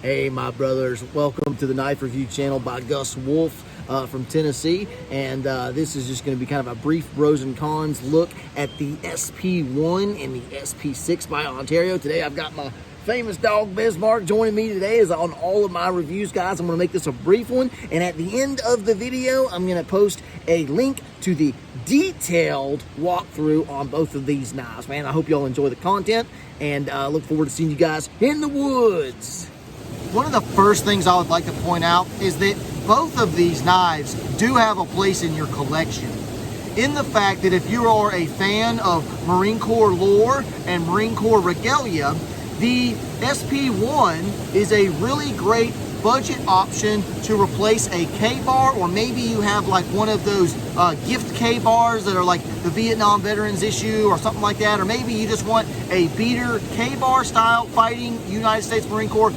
Hey, my brothers, welcome to the Knife Review channel by Gus Wolf from Tennessee. And this is just going to be kind of a brief pros and cons look at the SP1 and the SP6 by Ontario. Today I've got my famous dog Bismarck joining me today is on all of my reviews, guys. I'm going to make this a brief one, and at the end of the video I'm going to post a link to the detailed walkthrough on both of these knives. Man, I hope y'all enjoy the content, and look forward to seeing you guys in the woods. One of the first things I would like to point out is that both of these knives do have a place in your collection, in the fact that if you are a fan of Marine Corps lore and Marine Corps regalia, the SP1 is a really great budget option to replace a K-bar, or maybe you have like one of those gift K-bars that are like the Vietnam Veterans issue or something like that, or maybe you just want a beater K-bar style fighting United States Marine Corps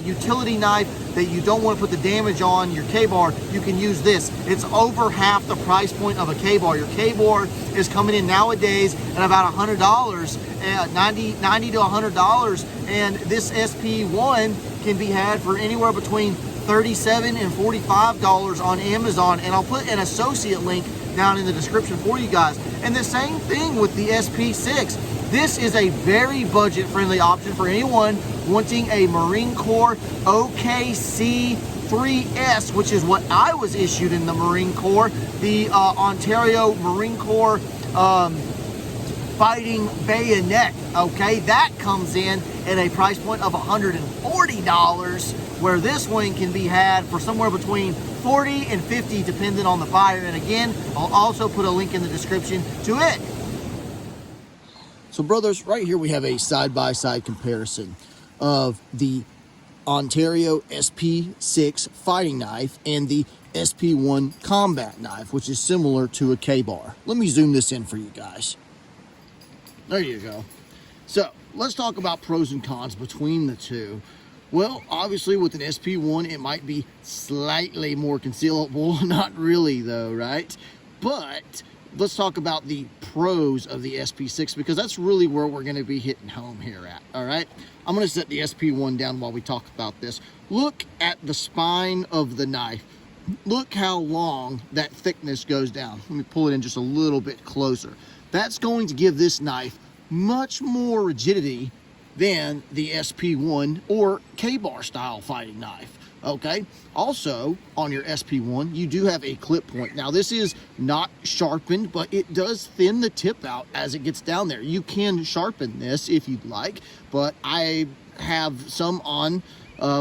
utility knife that you don't want to put the damage on your K-bar. You can use this. It's over half the price point of a K-bar. Your K-bar is coming in nowadays at about $100, $90 to $100, and this SP1 can be had for anywhere between $37 and $45 on Amazon, and I'll put an associate link down in the description for you guys. And the same thing with the SP6. This is a very budget-friendly option for anyone wanting a Marine Corps OKC 3S, which is what I was issued in the Marine Corps, the Ontario Marine Corps fighting bayonet. Okay, that comes in at a price point of $140, where this one can be had for somewhere between $40 and $50 depending on the fire. And again, I'll also put a link in the description to it. So brothers, right here we have a side-by-side comparison of the Ontario SP6 fighting knife and the SP1 combat knife, which is similar to a K-bar. Let me zoom this in for you guys. There you go. So let's talk about pros and cons between the two. Well, obviously with an SP1 it might be slightly more concealable, not really though, right? But let's talk about the pros of the SP6, because that's really where we're going to be hitting home here at. All right, I'm going to set the SP1 down while we talk about this. Look at the spine of the knife. Look how long that thickness goes down. Let me pull it in just a little bit closer. That's going to give this knife much more rigidity than the SP1 or K-bar style fighting knife. Okay, also on your SP1 you do have a clip point. Now this is not sharpened, but it does thin the tip out as it gets down there. You can sharpen this if you'd like, but I have some on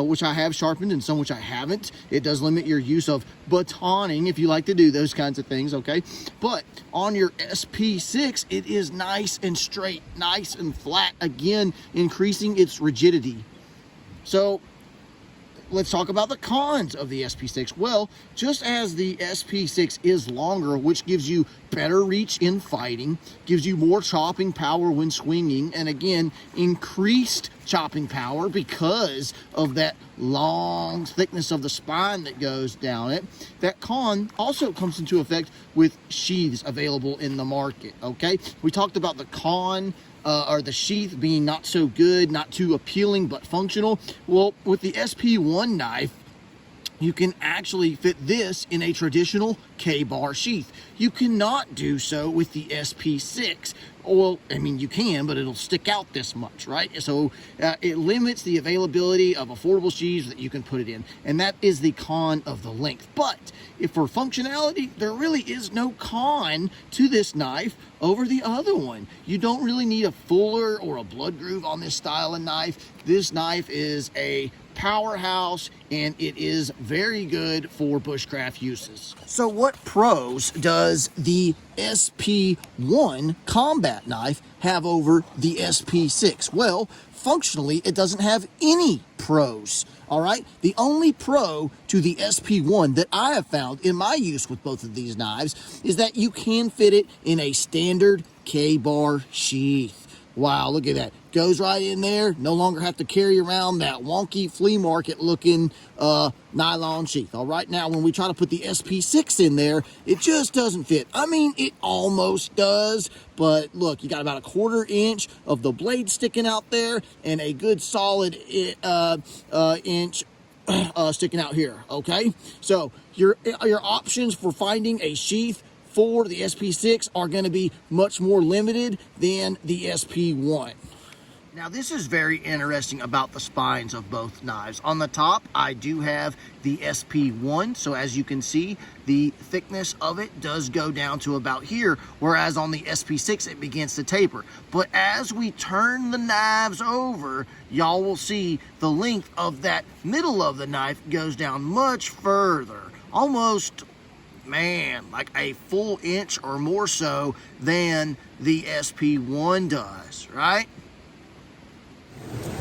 which I have sharpened and some which I haven't. It does limit your use of batoning if you like to do those kinds of things, okay? But on your SP6 it is nice and straight, nice and flat, again increasing its rigidity. So let's talk about the cons of the SP6. Well, just as the SP6 is longer, which gives you better reach in fighting, gives you more chopping power when swinging, and again, increased chopping power because of that long thickness of the spine that goes down it. That con also comes into effect with sheaths available in the market, okay? We talked about the con or the sheath being not so good, not too appealing, but functional. Well, with the SP1 knife, you can actually fit this in a traditional K-bar sheath. You cannot do so with the SP6. Well, I mean, you can, but it'll stick out this much, right? So it limits the availability of affordable sheaths that you can put it in, and that is the con of the length. But if for functionality, there really is no con to this knife over the other one. You don't really need a fuller or a blood groove on this style of knife. This knife is a powerhouse, and it is very good for bushcraft uses. So what pros does the SP1 combat knife have over the SP6? Well, functionally, it doesn't have any pros. All right, the only pro to the SP1 that I have found in my use with both of these knives is that you can fit it in a standard K-bar sheath. Wow, look at that. goes right in there. No longer have to carry around that wonky flea market looking nylon sheath. All right, now when we try to put the SP6 in there, it just doesn't fit. I mean, it almost does, but look, you got about a 1/4 inch of the blade sticking out there and a good solid inch sticking out here. Okay, so your options for finding a sheath for the SP6 are going to be much more limited than the SP1. Now, this is very interesting about the spines of both knives. On the top, I do have the SP1, so as you can see, the thickness of it does go down to about here, whereas on the SP6, it begins to taper. But as we turn the knives over, y'all will see the length of that middle of the knife goes down much further, almost, man, like a full inch or more so than the SP1 does, right?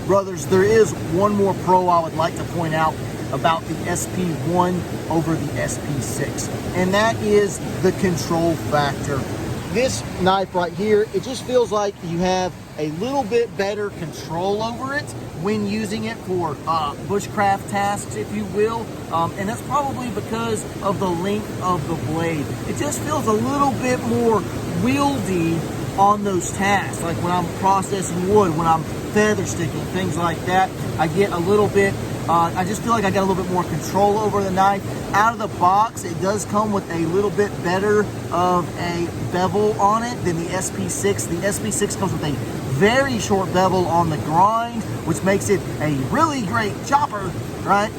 Brothers, there is one more pro I would like to point out about the SP1 over the SP6, and that is the control factor. This knife right here, it just feels like you have a little bit better control over it when using it for bushcraft tasks, if you will, and that's probably because of the length of the blade. It just feels a little bit more wieldy on those tasks, like when I'm processing wood, when I'm feather sticking, things like that. I get a little bit, I just feel like I got a little bit more control over the knife. Out of the box, it does come with a little bit better of a bevel on it than the SP6. The SP6 comes with a very short bevel on the grind, which makes it a really great chopper, right?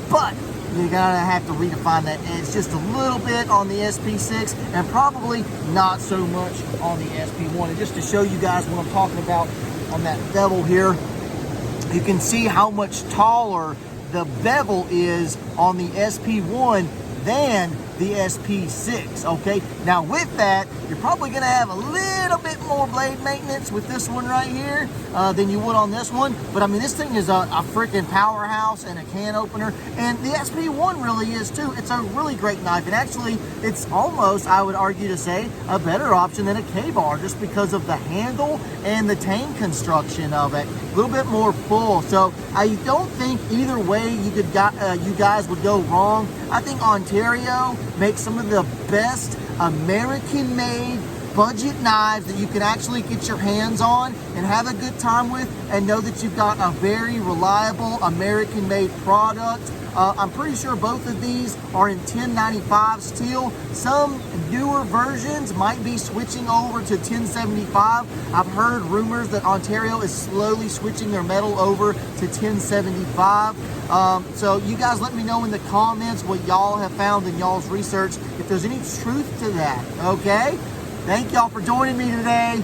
But you're gonna have to redefine that edge just a little bit on the SP6 and probably not so much on the SP1. And just to show you guys what I'm talking about on that bevel here, you can see how much taller the bevel is on the SP1 than the SP6, okay? Now with that, you're probably gonna have a little bit more blade maintenance with this one right here than you would on this one. But I mean, this thing is a freaking powerhouse and a can opener, and the SP1 really is too. It's a really great knife, and actually, it's almost, I would argue to say, a better option than a K-bar just because of the handle and the tang construction of it. A little bit more full, so I don't think either way you guys would go wrong. I think Ontario makes some of the best American-made budget knives that you can actually get your hands on and have a good time with, and know that you've got a very reliable American-made product. I'm pretty sure both of these are in 1095 steel. Some newer versions might be switching over to 1075. I've heard rumors that Ontario is slowly switching their metal over to 1075. So you guys let me know in the comments what y'all have found in y'all's research, if there's any truth to that, okay? Thank y'all for joining me today.